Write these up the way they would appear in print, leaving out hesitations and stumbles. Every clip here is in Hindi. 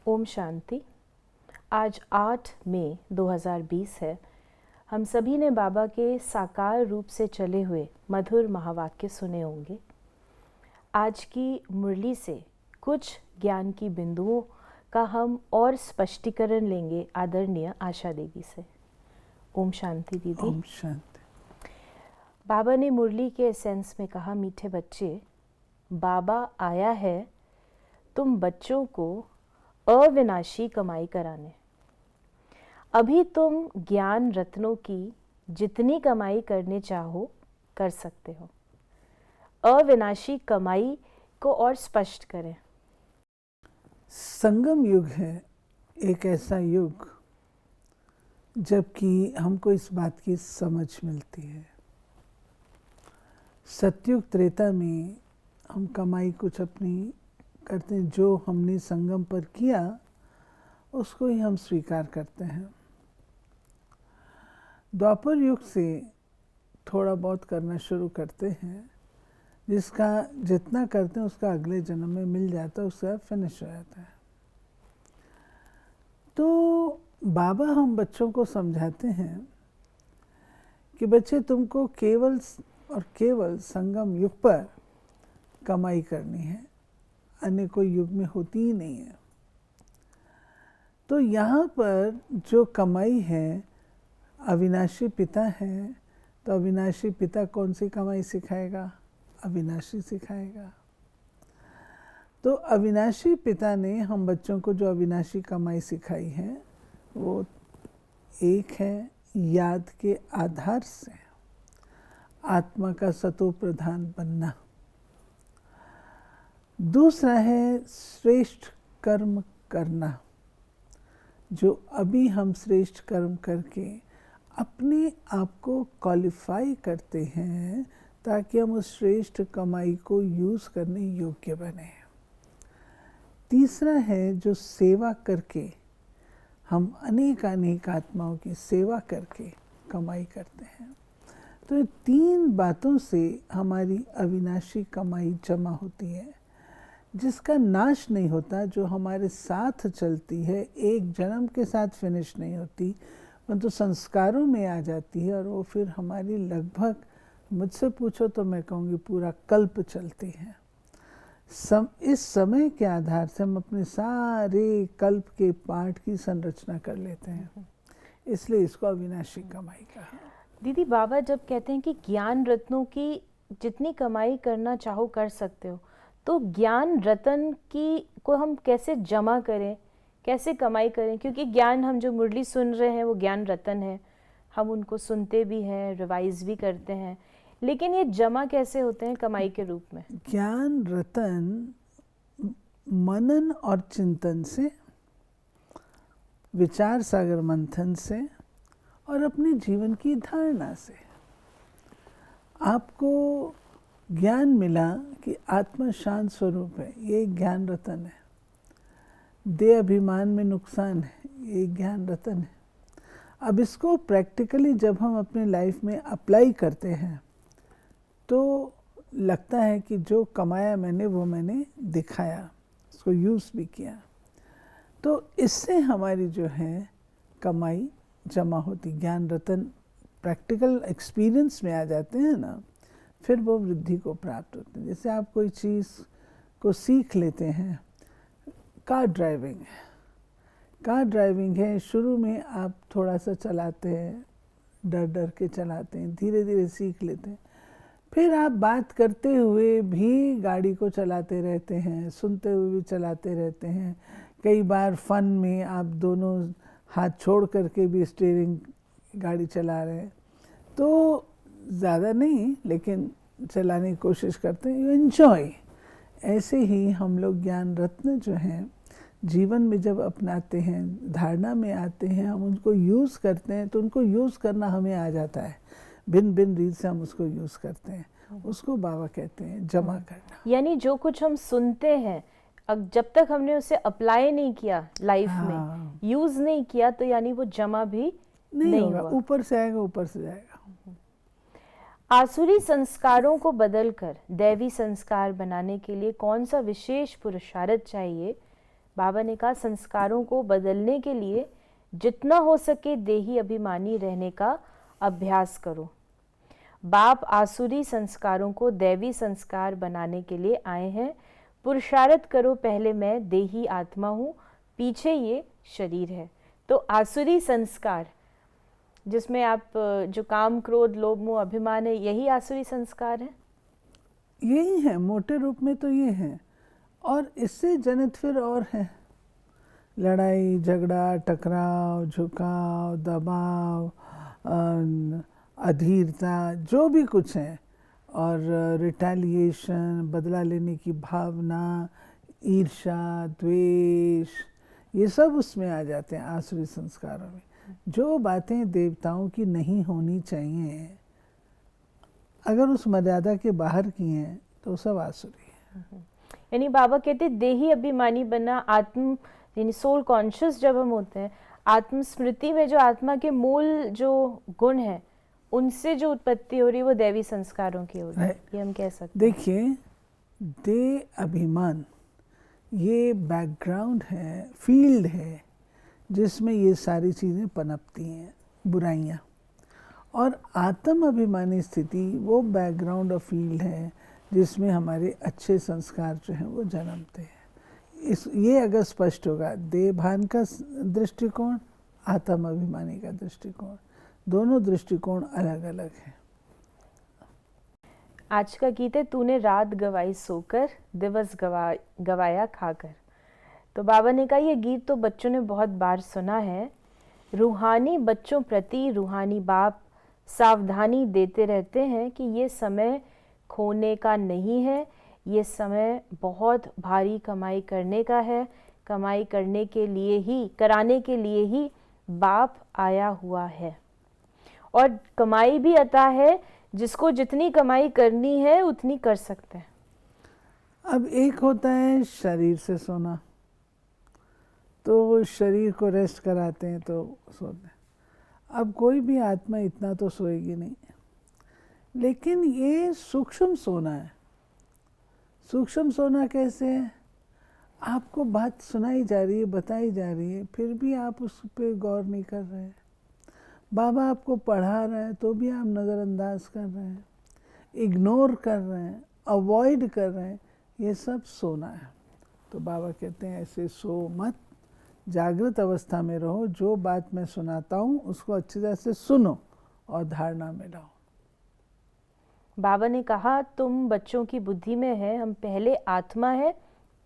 ओम शांति। आज 8 मई 2020 है। हम सभी ने बाबा के साकार रूप से चले हुए मधुर महावाक्य सुने होंगे। आज की मुरली से कुछ ज्ञान की बिंदुओं का हम और स्पष्टीकरण लेंगे आदरणीय आशा देवी से। ओम शांति दीदी। ओम शांति। बाबा ने मुरली के एसेंस में कहा, मीठे बच्चे, बाबा आया है तुम बच्चों को अविनाशी कमाई कराने। अभी तुम ज्ञान रत्नों की जितनी कमाई करने चाहो कर सकते हो। अविनाशी कमाई को और स्पष्ट करें। संगम युग है एक ऐसा युग जबकि हमको इस बात की समझ मिलती है। सतयुग त्रेता में हम कमाई कुछ अपनी करते हैं, जो हमने संगम पर किया उसको ही हम स्वीकार करते हैं। द्वापर युग से थोड़ा बहुत करना शुरू करते हैं, जिसका जितना करते हैं उसका अगले जन्म में मिल जाता है, उसका फिनिश हो जाता है। तो बाबा हम बच्चों को समझाते हैं कि बच्चे तुमको केवल और केवल संगम युग पर कमाई करनी है, अन्य कोई युग में होती ही नहीं है। तो यहाँ पर जो कमाई है, अविनाशी पिता है, तो अविनाशी पिता कौन सी कमाई सिखाएगा? अविनाशी सिखाएगा। तो अविनाशी पिता ने हम बच्चों को जो अविनाशी कमाई सिखाई है वो एक है याद के आधार से आत्मा का सतो प्रधान बनना। दूसरा है श्रेष्ठ कर्म करना, जो अभी हम श्रेष्ठ कर्म करके अपने आप को क्वालिफाई करते हैं ताकि हम उस श्रेष्ठ कमाई को यूज़ करने योग्य बने। तीसरा है जो सेवा करके हम अनेक आत्माओं की सेवा करके कमाई करते हैं। तो ये तीन बातों से हमारी अविनाशी कमाई जमा होती है, जिसका नाश नहीं होता, जो हमारे साथ चलती है, एक जन्म के साथ फिनिश नहीं होती, परंतु संस्कारों में आ जाती है और वो फिर हमारी लगभग, मुझसे पूछो तो मैं कहूँगी पूरा कल्प चलती है। इस समय के आधार से हम अपने सारे कल्प के पाठ की संरचना कर लेते हैं, इसलिए इसको अविनाशी कमाई कहा। दीदी, बाबा जब कहते हैं कि ज्ञान रत्नों की जितनी कमाई करना चाहो कर सकते हो, तो ज्ञान रतन की को हम कैसे जमा करें, कैसे कमाई करें? क्योंकि ज्ञान, हम जो मुरली सुन रहे हैं वो ज्ञान रतन है, हम उनको सुनते भी हैं, रिवाइज भी करते हैं, लेकिन ये जमा कैसे होते हैं कमाई के रूप में? ज्ञान रतन मनन और चिंतन से, विचार सागर मंथन से और अपने जीवन की धारणा से आपको ज्ञान मिला कि आत्मा शांत स्वरूप है, ये ज्ञान रतन है। देह अभिमान में नुकसान है, ये ज्ञान रतन है। अब इसको प्रैक्टिकली जब हम अपने लाइफ में अप्लाई करते हैं तो लगता है कि जो कमाया मैंने वो मैंने दिखाया, उसको यूज़ भी किया। तो इससे हमारी जो है कमाई जमा होती, ज्ञान रतन प्रैक्टिकल एक्सपीरियंस में आ जाते हैं ना, फिर वो वृद्धि को प्राप्त होते हैं। जैसे आप कोई चीज़ को सीख लेते हैं, कार ड्राइविंग है, शुरू में आप थोड़ा सा चलाते हैं, डर के चलाते हैं, धीरे धीरे सीख लेते हैं, फिर आप बात करते हुए भी गाड़ी को चलाते रहते हैं, सुनते हुए भी चलाते रहते हैं। कई बार फन में आप दोनों हाथ छोड़ करके भी स्टीयरिंग गाड़ी चला रहे हैं, तो ज़्यादा नहीं लेकिन चलाने की कोशिश करते हैं, यू एंजॉय। ऐसे ही हम लोग ज्ञान रत्न जो हैं जीवन में जब अपनाते हैं, धारणा में आते हैं, हम उनको यूज़ करते हैं, तो उनको यूज़ करना हमें आ जाता है, भिन्न भिन्न रीत से हम उसको यूज़ करते हैं। उसको बाबा कहते हैं जमा करना। यानी जो कुछ हम सुनते हैं, अब जब तक हमने उसे अप्लाई नहीं किया लाइफ में, यूज़ नहीं किया, तो यानी वो जमा भी नहीं होगा। ऊपर से आएगा, ऊपर से जाएगा। आसुरी संस्कारों को बदलकर दैवी संस्कार बनाने के लिए कौन सा विशेष पुरुषार्थ चाहिए बाबा ने कहा संस्कारों को बदलने के लिए जितना हो सके देही अभिमानी रहने का अभ्यास करो। बाप आसुरी संस्कारों को दैवी संस्कार बनाने के लिए आए हैं। पुरुषार्थ करो, पहले मैं देही आत्मा हूँ, पीछे ये शरीर है। तो आसुरी संस्कार जिसमें आप जो काम क्रोध लोभ मोह अभिमान है, यही आसुरी संस्कार है। यही है मोटे रूप में, तो ये है। और इससे जनित फिर और है लड़ाई झगड़ा, टकराव, झुकाव, दबाव, अधीरता, जो भी कुछ है, और रिटेलिएशन, बदला लेने की भावना, ईर्ष्या, द्वेष, ये सब उसमें आ जाते हैं आसुरी संस्कारों में। जो बातें देवताओं की नहीं होनी चाहिए, अगर उस मर्यादा के बाहर की हैं तो सब आसुरी है। यानी बाबा कहते देही अभिमानी बनना, आत्म यानी सोल कॉन्शियस जब हम होते हैं, आत्म स्मृति में जो आत्मा के मूल जो गुण है उनसे जो उत्पत्ति हो रही है वो दैवी संस्कारों की हो रही है, ये हम कह सकते हैं। देखिए, देह अभिमान ये बैकग्राउंड है, फील्ड है जिसमें ये सारी चीज़ें पनपती हैं, बुराइयाँ। और आत्म अभिमानी स्थिति वो बैकग्राउंड और फील्ड है जिसमें हमारे अच्छे संस्कार जो हैं वो जन्मते हैं। ये अगर स्पष्ट होगा, देहभान का दृष्टिकोण, आत्म अभिमानी का दृष्टिकोण, दोनों दृष्टिकोण अलग अलग हैं। आज का गीत है तूने रात गवाई सोकर, दिवस गवाया खाकर। तो बाबा ने कहा ये गीत तो बच्चों ने बहुत बार सुना है। रूहानी बच्चों प्रति रूहानी बाप सावधानी देते रहते हैं कि ये समय खोने का नहीं है, ये समय बहुत भारी कमाई करने का है। कमाई करने के लिए ही, कराने के लिए ही बाप आया हुआ है। और कमाई भी अता है, जिसको जितनी कमाई करनी है उतनी कर सकते हैं। अब एक होता है शरीर से सोना, तो शरीर को रेस्ट कराते हैं तो सोते हैं। अब कोई भी आत्मा इतना तो सोएगी नहीं, लेकिन ये सूक्ष्म सोना है। सूक्ष्म सोना कैसे है? आपको बात सुनाई जा रही है, बताई जा रही है, फिर भी आप उस पर गौर नहीं कर रहे हैं। बाबा आपको पढ़ा रहे हैं तो भी आप नज़रअंदाज कर रहे हैं, इग्नोर कर रहे हैं, अवॉइड कर रहे हैं। ये सब सोना है। तो बाबा कहते हैं ऐसे सो मत, जागृत अवस्था में रहो। जो बात मैं सुनाता हूँ उसको अच्छी तरह से सुनो और धारणा में लाओ। बाबा ने कहा तुम बच्चों की बुद्धि में है, हम पहले आत्मा है,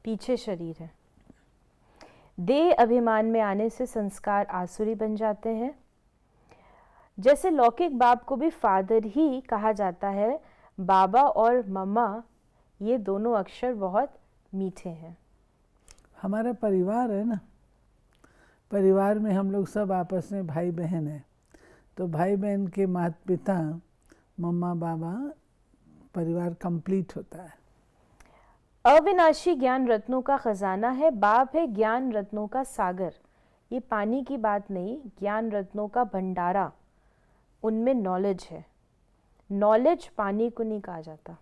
पीछे शरीर है। देह अभिमान में आने से संस्कार आसुरी बन जाते हैं। जैसे लौकिक बाप को भी फादर ही कहा जाता है, बाबा और मम्मा ये दोनों अक्षर बहुत मीठे हैं। हमारा परिवार है ना, परिवार में हम लोग सब आपस में भाई बहन हैं। तो भाई बहन के माता पिता, मम्मा बाबा, परिवार कंप्लीट होता है। अविनाशी ज्ञान रत्नों का खजाना है, बाप है ज्ञान रत्नों का सागर। ये पानी की बात नहीं, ज्ञान रत्नों का भंडारा, उनमें नॉलेज है। नॉलेज पानी को नहीं कहा जाता।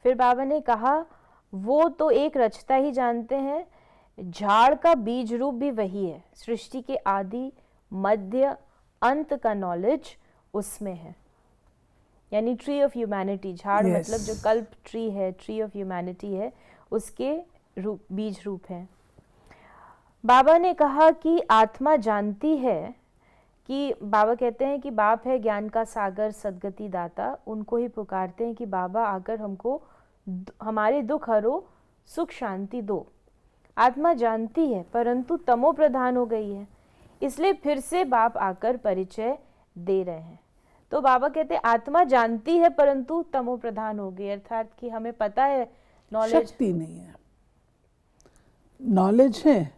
फिर बाबा ने कहा वो तो एक रचता ही जानते हैं, झाड़ का बीज रूप भी वही है। सृष्टि के आदि मध्य अंत का नॉलेज उसमें है। यानी ट्री ऑफ ह्यूमैनिटी, झाड़ Yes. मतलब जो कल्प ट्री है, ट्री ऑफ ह्यूमैनिटी है, उसके रूप, बीज रूप है। बाबा ने कहा कि आत्मा जानती है कि, बाबा कहते हैं कि बाप है ज्ञान का सागर, सद्गति दाता। उनको ही पुकारते हैं कि बाबा आकर हमको हमारे दुख हरो, सुख शांति दो। आत्मा जानती है परंतु तमो प्रधान हो गई है, इसलिए फिर से बाप आकर परिचय दे रहे हैं। तो बाबा कहते हैं आत्मा जानती है परंतु तमो प्रधान हो गई, अर्थात कि हमें पता है, नॉलेज, शक्ति नहीं है। नॉलेज है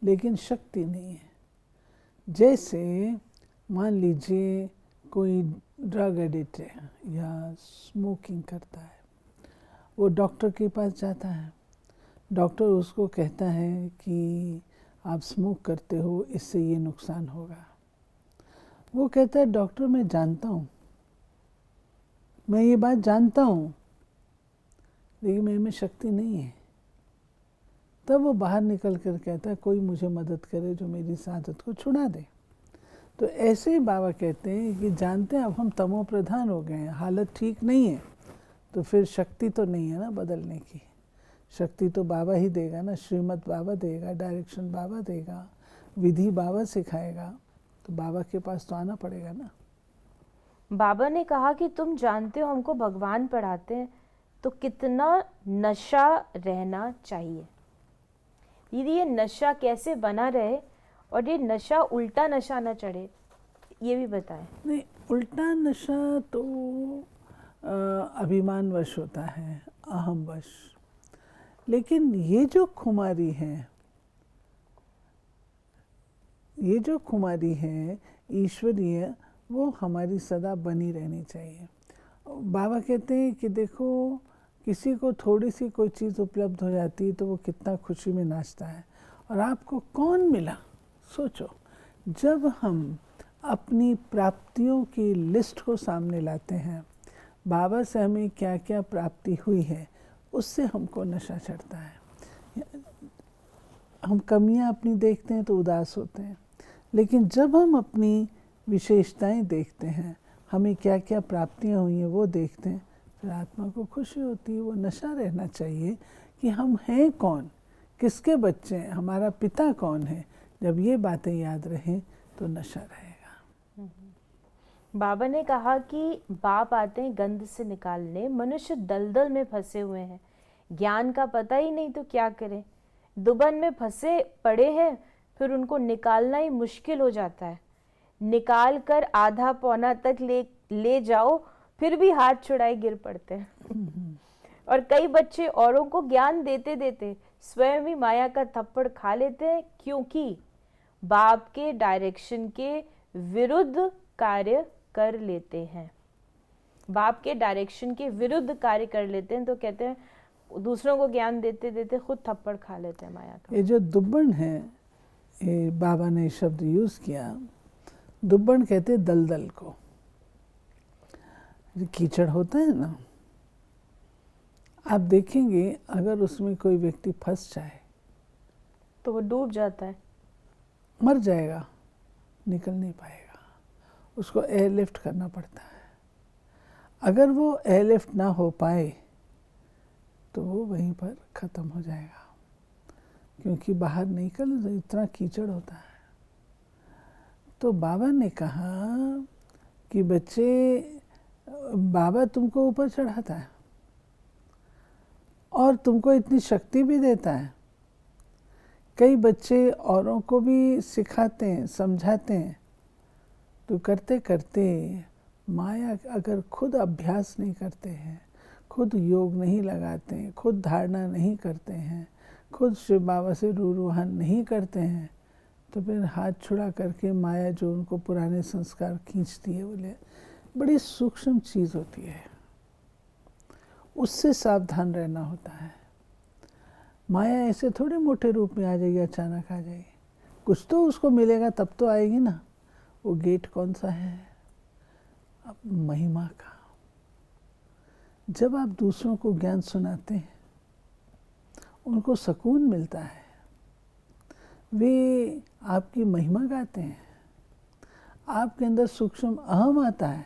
लेकिन शक्ति नहीं है। जैसे मान लीजिए कोई ड्रग एडिक्ट है या स्मोकिंग करता है, वो डॉक्टर के पास जाता है, डॉक्टर उसको कहता है कि आप स्मोक करते हो, इससे ये नुकसान होगा। वो कहता है डॉक्टर मैं जानता हूँ, मैं ये बात जानता हूँ, लेकिन मेरे में शक्ति नहीं है, तब वो बाहर निकल कर कहता है कोई मुझे मदद करे जो मेरी इस आदत को छुड़ा दे। तो ऐसे ही बाबा कहते हैं कि जानते हैं अब हम तमो प्रधान हो गए हैं, हालत ठीक नहीं है, तो फिर शक्ति तो नहीं है ना बदलने की। शक्ति तो बाबा ही देगा ना, श्रीमत बाबा देगा, डायरेक्शन बाबा देगा, विधि बाबा सिखाएगा, तो बाबा के पास तो आना पड़ेगा ना। बाबा ने कहा कि तुम जानते हो हमको भगवान पढ़ाते हैं, तो कितना नशा रहना चाहिए, दीदी ये नशा कैसे बना रहे और ये नशा उल्टा नशा न चढ़े, ये भी बताएं। नहीं, उल्टा नशा तो अभिमानवश होता है, अहमवश। लेकिन ये जो खुमारी है, ये जो खुमारी है ईश्वरीय, वो हमारी सदा बनी रहनी चाहिए। बाबा कहते हैं कि देखो किसी को थोड़ी सी कोई चीज़ उपलब्ध हो जाती है तो वो कितना खुशी में नाचता है, और आपको कौन मिला सोचो। जब हम अपनी प्राप्तियों की लिस्ट को सामने लाते हैं, बाबा से हमें क्या क्या प्राप्ति हुई है, उससे हमको नशा चढ़ता है। हम कमियां अपनी देखते हैं तो उदास होते हैं, लेकिन जब हम अपनी विशेषताएं देखते हैं, हमें क्या क्या प्राप्तियां हुई हैं वो देखते हैं, फिर आत्मा को खुशी होती है। वो नशा रहना चाहिए कि हम हैं कौन, किसके बच्चे हैं, हमारा पिता कौन है। जब ये बातें याद रहें तो नशा रहेगा। बाबा ने कहा कि बाप आते हैं गंध से निकालने, मनुष्य दलदल में फंसे हुए हैं, ज्ञान का पता ही नहीं तो क्या करें, दुबन में फंसे पड़े हैं, फिर उनको निकालना ही मुश्किल हो जाता है। निकाल कर आधा पौना तक ले जाओ, फिर भी हाथ छुड़ाए गिर पड़ते हैं। और कई बच्चे औरों को ज्ञान देते देते स्वयं ही माया का थप्पड़ खा लेते हैं, क्योंकि बाप के डायरेक्शन के विरुद्ध कार्य कर लेते हैं। बाप के डायरेक्शन के विरुद्ध कार्य कर लेते हैं, तो कहते हैं दूसरों को ज्ञान देते देते खुद थप्पड़ खा लेते हैं माया का। ये जो दुब्बन है, ये बाबा ने शब्द यूज़ किया, दुब्बन कहते दलदल को। कीचड़ होता है ना, आप देखेंगे अगर उसमें कोई व्यक्ति फंस जाए तो वो डूब जाता है, मर जाएगा, निकल नहीं पाएगा, उसको एयरलिफ्ट करना पड़ता है। अगर वो एयरलिफ्ट ना हो पाए तो वो वहीं पर ख़त्म हो जाएगा, क्योंकि बाहर निकल इतना कीचड़ होता है। तो बाबा ने कहा कि बच्चे, बाबा तुमको ऊपर चढ़ाता है और तुमको इतनी शक्ति भी देता है। कई बच्चे औरों को भी सिखाते हैं, समझाते हैं, तो करते करते माया अगर खुद अभ्यास नहीं करते हैं, खुद योग नहीं लगाते हैं, खुद धारणा नहीं करते हैं, खुद शिव बाबा से रूहान नहीं करते हैं, तो फिर हाथ छुड़ा करके माया जो उनको पुराने संस्कार खींचती है, बोले बड़ी सूक्ष्म चीज़ होती है, उससे सावधान रहना होता है। माया ऐसे थोड़े मोटे रूप में आ जाएगी, अचानक आ जाएगी, कुछ तो उसको मिलेगा तब तो आएगी ना। वो गेट कौन सा है? अब महिमा का। जब आप दूसरों को ज्ञान सुनाते हैं, उनको सुकून मिलता है, वे आपकी महिमा गाते हैं, आपके अंदर सूक्ष्म अहम आता है,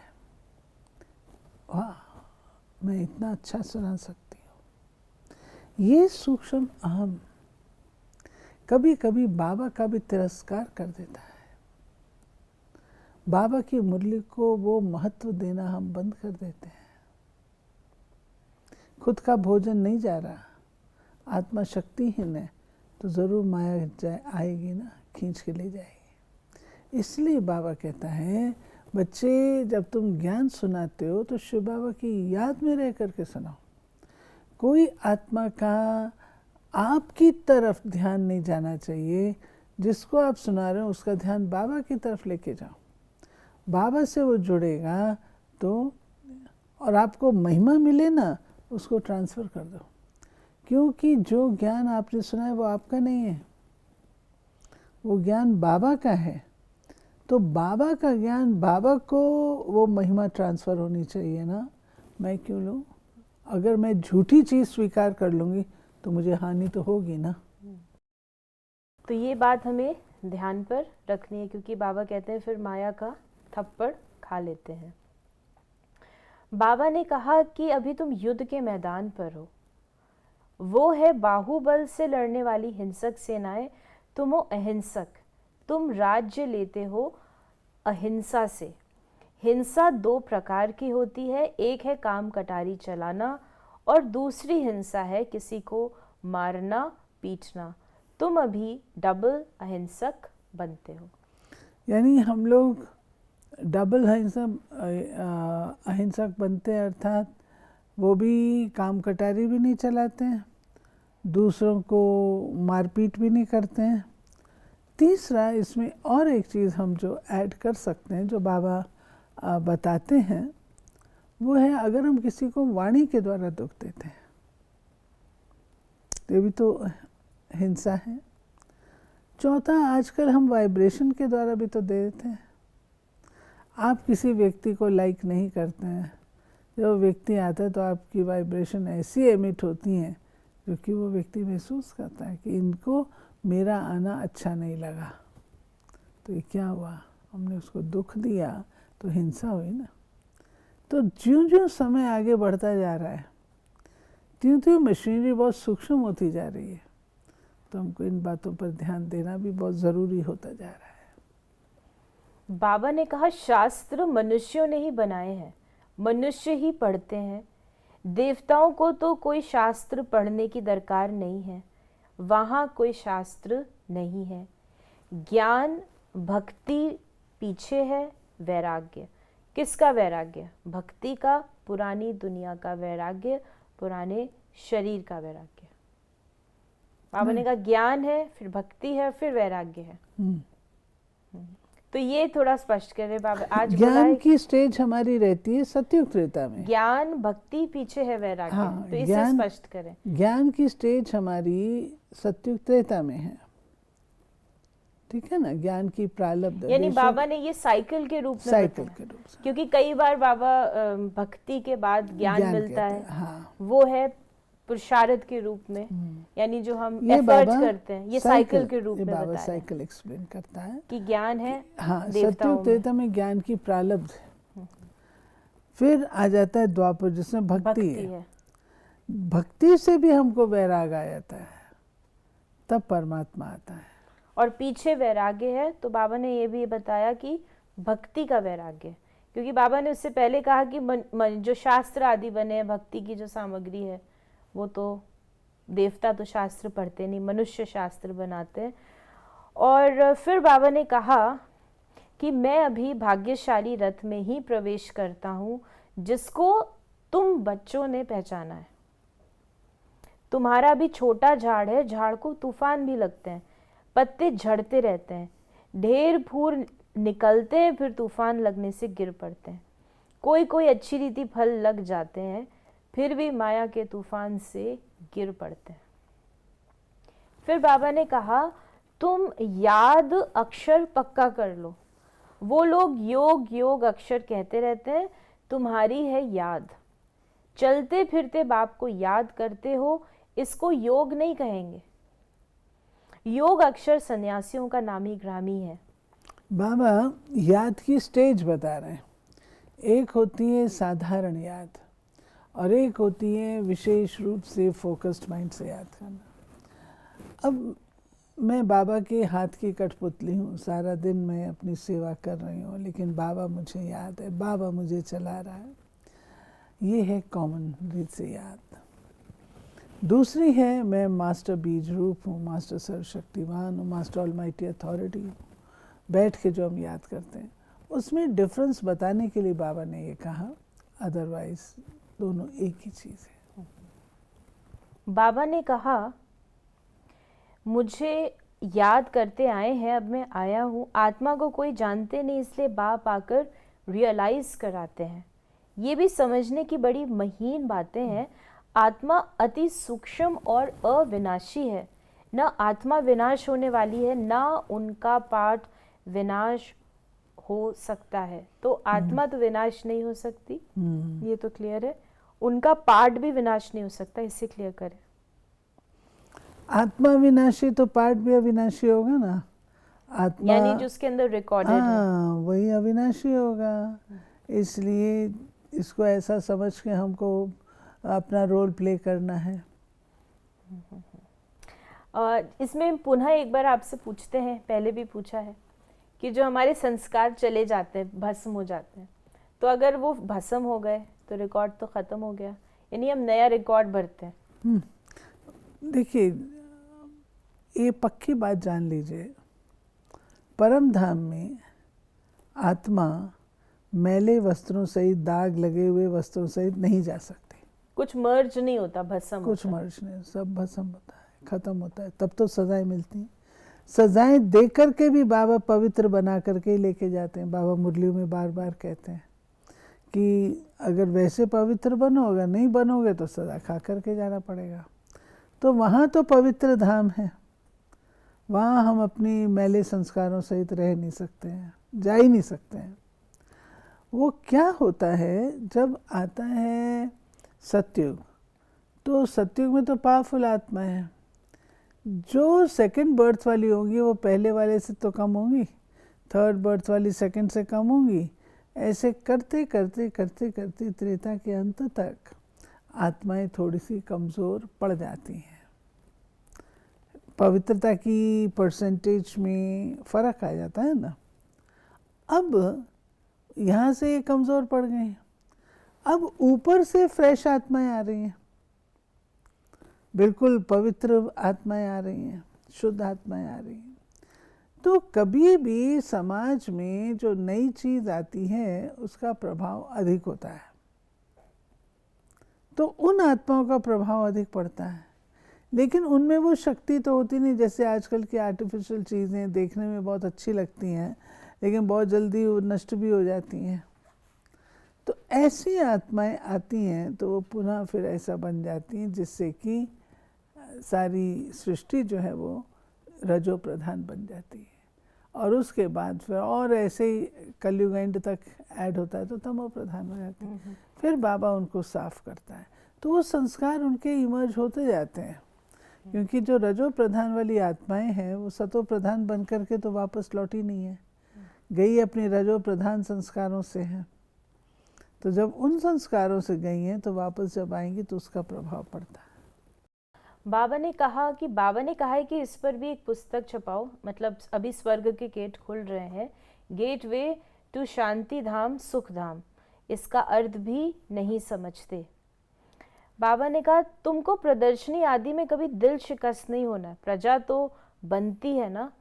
वाह मैं इतना अच्छा सुना सकती हूँ। ये सूक्ष्म अहम कभी कभी बाबा का भी तिरस्कार कर देता है। बाबा की मुरली को वो महत्व देना हम बंद कर देते हैं। खुद का भोजन नहीं जा रहा, आत्मा शक्तिहीन है, तो ज़रूर माया आएगी ना, खींच के ले जाएगी। इसलिए बाबा कहता है, बच्चे जब तुम ज्ञान सुनाते हो तो शिव बाबा की याद में रह करके सुनाओ। कोई आत्मा का आपकी तरफ ध्यान नहीं जाना चाहिए, जिसको आप सुना रहे हो उसका ध्यान बाबा की तरफ लेके जाओ। बाबा से वो जुड़ेगा तो, और आपको महिमा मिले ना, उसको ट्रांसफ़र कर दो, क्योंकि जो ज्ञान आपने सुना है वो आपका नहीं है, वो ज्ञान बाबा का है। तो बाबा का ज्ञान, बाबा को वो महिमा ट्रांसफ़र होनी चाहिए ना, मैं क्यों लूँ? अगर मैं झूठी चीज़ स्वीकार कर लूँगी तो मुझे हानि तो होगी ना। तो ये बात हमें ध्यान पर रखनी है, क्योंकि बाबा कहते हैं फिर माया का थप्पड़ खा लेते हैं। बाबा ने कहा कि अभी तुम युद्ध के मैदान पर हो, वो है बाहुबल से लड़ने वाली हिंसक सेनाएं, तुम हो अहिंसक, तुम राज्य लेते हो अहिंसा से। हिंसा दो प्रकार की होती है, एक है काम कटारी चलाना और दूसरी हिंसा है किसी को मारना पीटना। तुम अभी डबल अहिंसक बनते हो। यानी हम लोग डबल अहिंसक बनते हैं, अर्थात वो भी काम कटारी भी नहीं चलाते हैं, दूसरों को मारपीट भी नहीं करते हैं। तीसरा इसमें और एक चीज़ हम जो ऐड कर सकते हैं, जो बाबा बताते हैं, वो है अगर हम किसी को वाणी के द्वारा दुख देते हैं तो ये भी तो हिंसा है। चौथा, आजकल हम वाइब्रेशन के द्वारा भी तो दे देते हैं। आप किसी व्यक्ति को लाइक नहीं करते हैं, जब व्यक्ति आता है तो आपकी वाइब्रेशन ऐसी एमिट होती हैं जो कि वो व्यक्ति महसूस करता है कि इनको मेरा आना अच्छा नहीं लगा, तो ये क्या हुआ, हमने उसको दुख दिया तो हिंसा हुई ना। तो ज्यों-ज्यों समय आगे बढ़ता जा रहा है, त्यों-त्यों मशीनरी बहुत सूक्ष्म होती जा रही है, तो हमको इन बातों पर ध्यान देना भी बहुत ज़रूरी होता जा रहा है। बाबा ने कहा शास्त्र मनुष्यों ने ही बनाए हैं, मनुष्य ही पढ़ते हैं। देवताओं को तो कोई शास्त्र पढ़ने की दरकार नहीं है, वहाँ कोई शास्त्र नहीं है। ज्ञान भक्ति पीछे है, वैराग्य किसका वैराग्य? भक्ति का, पुरानी दुनिया का वैराग्य, पुराने शरीर का वैराग्य। बाबा ने कहा ज्ञान है, फिर भक्ति है, फिर वैराग्य है। तो ये थोड़ा स्पष्ट करें बाबा। आज ज्ञान की स्टेज हमारी रहती है सतयुग त्रेता में, ज्ञान भक्ति पीछे है वैराग्य। हाँ, तो इसे स्पष्ट करें। ज्ञान की स्टेज हमारी सतयुग त्रेता में है, ठीक है ना। ज्ञान की प्रारब्ध, यानी बाबा ने ये साइकिल के रूप में साइकिल के रूप से, क्योंकि कई बार बाबा भक्ति के बाद ज्ञान मिलता है, हाँ, वो है पुरुषार्थ के रूप में, यानी जो हम ये एफर्ट्स करते हैं, ये साइकिल के रूप में बाबा बताया साइकिल एक्सप्लेन करता है कि ज्ञान है, हाँ, सतयुग त्रेता में ज्ञान की प्रारब्ध है। फिर आ जाता है द्वापर जिसमें भक्ति है। भक्ति से भी हमको वैराग आ जाता है, तब परमात्मा आता है। और पीछे वैराग्य है, तो बाबा ने ये भी बताया कि भक्ति का वैराग्य, क्योंकि बाबा ने उससे पहले कहा कि जो शास्त्र आदि बने हैं, भक्ति की जो सामग्री है, वो तो देवता तो शास्त्र पढ़ते नहीं, मनुष्य शास्त्र बनाते हैं। और फिर बाबा ने कहा कि मैं अभी भाग्यशाली रथ में ही प्रवेश करता हूँ जिसको तुम बच्चों ने पहचाना है। तुम्हारा भी छोटा झाड़ है, झाड़ को तूफान भी लगते हैं, पत्ते झड़ते रहते हैं, ढेर फूल निकलते हैं, फिर तूफान लगने से गिर पड़ते हैं। कोई कोई अच्छी रीति फल लग जाते हैं, फिर भी माया के तूफान से गिर पड़ते हैं। फिर बाबा ने कहा तुम याद अक्षर पक्का कर लो। वो लोग योग योग अक्षर कहते रहते हैं, तुम्हारी है याद। चलते फिरते बाप को याद करते हो, इसको योग नहीं कहेंगे। योग अक्षर सन्यासियों का नामी ग्रामी है। बाबा याद की स्टेज बता रहे हैं। एक होती है साधारण याद और एक होती है विशेष रूप से फोकस्ड माइंड से याद करना। अब मैं बाबा के हाथ की कठपुतली हूँ, सारा दिन मैं अपनी सेवा कर रही हूँ, लेकिन बाबा मुझे याद है, बाबा मुझे चला रहा है। ये है कॉमन रीत से याद। दूसरी है मैं मास्टर बीज रूप हूँ, मास्टर सर्वशक्तिवान हूँ, मास्टर ऑलमाइटी अथॉरिटी हूँ, बैठ के जो हम याद करते हैं। उसमें डिफरेंस बताने के लिए बाबा ने ये कहा, अदरवाइज दोनों एक ही चीज़ है। बाबा ने कहा मुझे याद करते आए हैं, अब मैं आया हूँ। आत्मा को कोई जानते नहीं, इसलिए बाप आकर रियलाइज कराते हैं। ये भी समझने की बड़ी महीन बातें हैं। आत्मा अति सूक्ष्म और अविनाशी है, न आत्मा विनाश होने वाली है, न उनका पाठ विनाश हो सकता है। तो आत्मा तो विनाश नहीं हो सकती, ये तो क्लियर है। उनका पार्ट भी विनाश नहीं हो सकता, इसे क्लियर करें। आत्मा विनाशी तो पार्ट भी अविनाशी होगा ना। आत्मा यानी जो उसके अंदर रिकॉर्डेड है। हाँ, वही अविनाशी होगा। इसलिए इसको ऐसा समझ के हमको अपना रोल प्ले करना है। इसमें पुनः एक बार आपसे पूछते हैं, पहले भी पूछा है कि जो हमारे संस्कार चले जाते हैं, भस्म हो जाते हैं, तो अगर वो भस्म हो गए तो रिकॉर्ड तो ख़त्म हो गया, यानी हम नया रिकॉर्ड भरते हैं। देखिए, ये पक्की बात जान लीजिए, परम धाम में आत्मा मैले वस्त्रों सहित, दाग लगे हुए वस्त्रों सहित नहीं जा सकती। कुछ मर्ज नहीं होता, भस्म कुछ होता मर्ज नहीं, सब भस्म होता है, खत्म होता है। तब तो सजाएं मिलती हैं। सजाएं दे करके भी बाबा पवित्र बना करके ही लेके जाते हैं। बाबा मुरलियों में बार बार कहते हैं कि अगर वैसे पवित्र बनोगे, नहीं बनोगे तो सजा खा करके जाना पड़ेगा। तो वहाँ तो पवित्र धाम है, वहाँ हम अपनी मैले संस्कारों सहित रह नहीं सकते हैं, जा ही नहीं सकते हैं। वो क्या होता है, जब आता है सतयुग, तो सतयुग में तो पावरफुल आत्मा है। जो सेकंड बर्थ वाली होंगी वो पहले वाले से तो कम होंगी, थर्ड बर्थ वाली सेकंड से कम होंगी। ऐसे करते करते करते करते त्रेता के अंत तक आत्माएं थोड़ी सी कमज़ोर पड़ जाती हैं। पवित्रता की परसेंटेज में फ़र्क आ जाता है ना। अब यहाँ से ये कमज़ोर पड़ गए हैं, अब ऊपर से फ्रेश आत्माएं आ रही हैं, बिल्कुल पवित्र आत्माएं आ रही हैं, शुद्ध आत्माएं आ रही हैं। तो कभी भी समाज में जो नई चीज़ आती है उसका प्रभाव अधिक होता है, तो उन आत्माओं का प्रभाव अधिक पड़ता है। लेकिन उनमें वो शक्ति तो होती नहीं। जैसे आजकल की आर्टिफिशियल चीज़ें देखने में बहुत अच्छी लगती हैं, लेकिन बहुत जल्दी वो नष्ट भी हो जाती हैं। तो ऐसी आत्माएं आती हैं तो वो पुनः फिर ऐसा बन जाती हैं जिससे कि सारी सृष्टि जो है वो रजो प्रधान बन जाती है। और उसके बाद फिर और ऐसे ही कलयुग एंड तक ऐड होता है तो तमो प्रधान हो जाती है। फिर बाबा उनको साफ करता है, तो वो संस्कार उनके इमर्ज होते जाते हैं। क्योंकि जो रजो प्रधान वाली आत्माएं हैं वो सतो प्रधान बन करके तो वापस लौटी नहीं है, गई अपनी रजो प्रधान संस्कारों से हैं। तो जब उन संस्कारों से गई हैं तो वापस जब आएंगी तो उसका प्रभाव पड़ता है। बाबा ने कहा है कि इस पर भी एक पुस्तक छपाओ, मतलब अभी स्वर्ग के गेट खुल रहे हैं, गेट वे टू शांति धाम, सुख धाम, इसका अर्थ भी नहीं समझते। बाबा ने कहा तुमको प्रदर्शनी आदि में कभी दिल शिकस्त नहीं होना, प्रजा तो बनती है ना,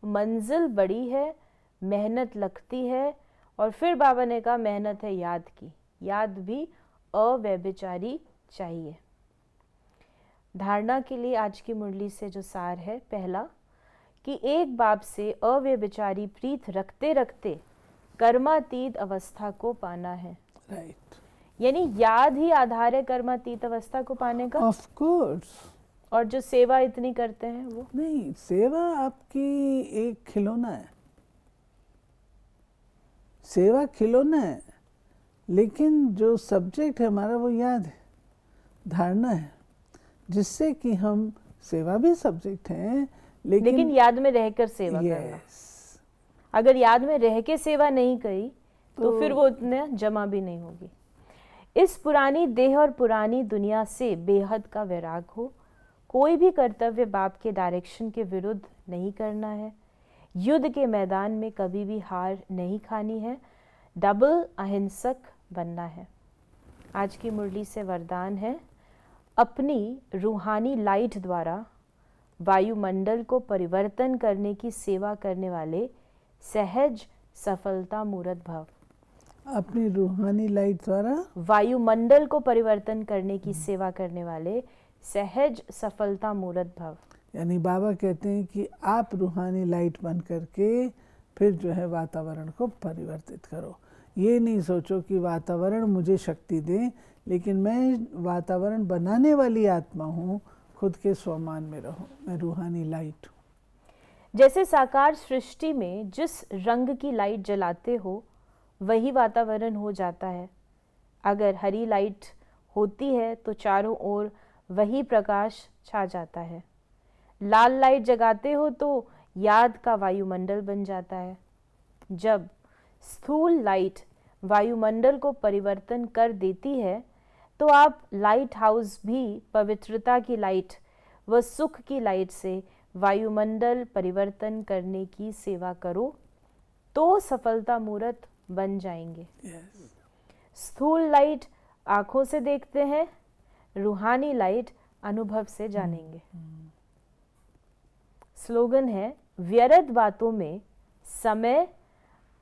मंजिल बड़ी है, मेहनत लगती है। और फिर बाबा ने कहा मेहनत है याद की, याद भी अव्यभिचारी चाहिए। धारणा के लिए आज की मुरली से जो सार है, पहला कि एक बाप से अव्यभिचारी प्रीत रखते रखते कर्मातीत अवस्था को पाना है। राइट, यानी याद ही आधार है कर्मातीत अवस्था को पाने का। Of course. और जो सेवा इतनी करते हैं वो नहीं, सेवा आपकी एक खिलौना है, सेवा खिलौना है, लेकिन जो सब्जेक्ट है हमारा वो याद है, धारणा है, जिससे कि हम सेवा भी सब्जेक्ट हैं लेकिन याद में रहकर सेवा करना। अगर याद में रह के सेवा नहीं करी तो फिर वो उतने जमा भी नहीं होगी। इस पुरानी देह और पुरानी दुनिया से बेहद का वैराग हो। कोई भी कर्तव्य बाप के डायरेक्शन के विरुद्ध नहीं करना है। युद्ध के मैदान में कभी भी हार नहीं खानी है। डबल अहिंसक बनना है। आज की मुरली से वरदान है, अपनी रूहानी लाइट द्वारा वायुमंडल को परिवर्तन करने की सेवा करने वाले सहज सफलता मूर्त भव। अपनी रूहानी लाइट द्वारा वायुमंडल को परिवर्तन करने की सेवा करने वाले सहज सफलता मूर्त भव। यानी बाबा कहते हैं कि आप रूहानी लाइट बन करके फिर जो है वातावरण को परिवर्तित करो। ये नहीं सोचो कि वातावरण मुझे शक्ति दे, लेकिन मैं वातावरण बनाने वाली आत्मा हूँ, खुद के स्वमान में रहो, मैं रूहानी लाइट हूँ। जैसे साकार सृष्टि में जिस रंग की लाइट जलाते हो वही वातावरण हो जाता है। अगर हरी लाइट होती है तो चारों ओर वही प्रकाश छा जाता है। लाल लाइट जगाते हो तो याद का वायुमंडल बन जाता है। जब स्थूल लाइट वायुमंडल को परिवर्तन कर देती है तो आप लाइट हाउस भी पवित्रता की लाइट व सुख की लाइट से वायुमंडल परिवर्तन करने की सेवा करो तो सफलता मूर्त बन जाएंगे। स्थूल लाइट आंखों से देखते हैं, रूहानी लाइट अनुभव से जानेंगे। स्लोगन है, व्यर्थ बातों में समय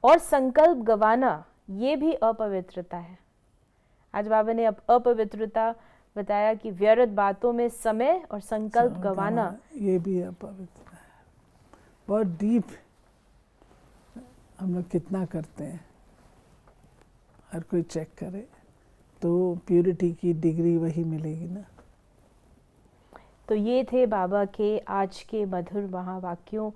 और संकल्प गवाना ये भी अपवित्रता है। आज बाबा ने अपवित्रता बताया कि व्यर्थ बातों में समय और संकल्प गवाना ये भी अपवित्र है। बहुत डीप हम लोग कितना करते हैं, हर कोई चेक करे तो प्यूरिटी की डिग्री वही मिलेगी ना। तो ये थे बाबा के आज के मधुर महावाक्यों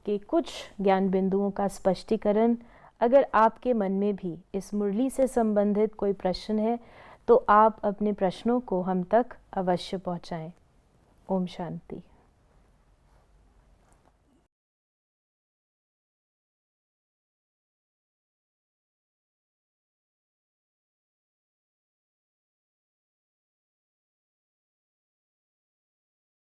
के कुछ ज्ञान बिंदुओं का स्पष्टीकरण। अगर आपके मन में भी इस मुरली से संबंधित कोई प्रश्न है तो आप अपने प्रश्नों को हम तक अवश्य पहुंचाएं। ओम शांति।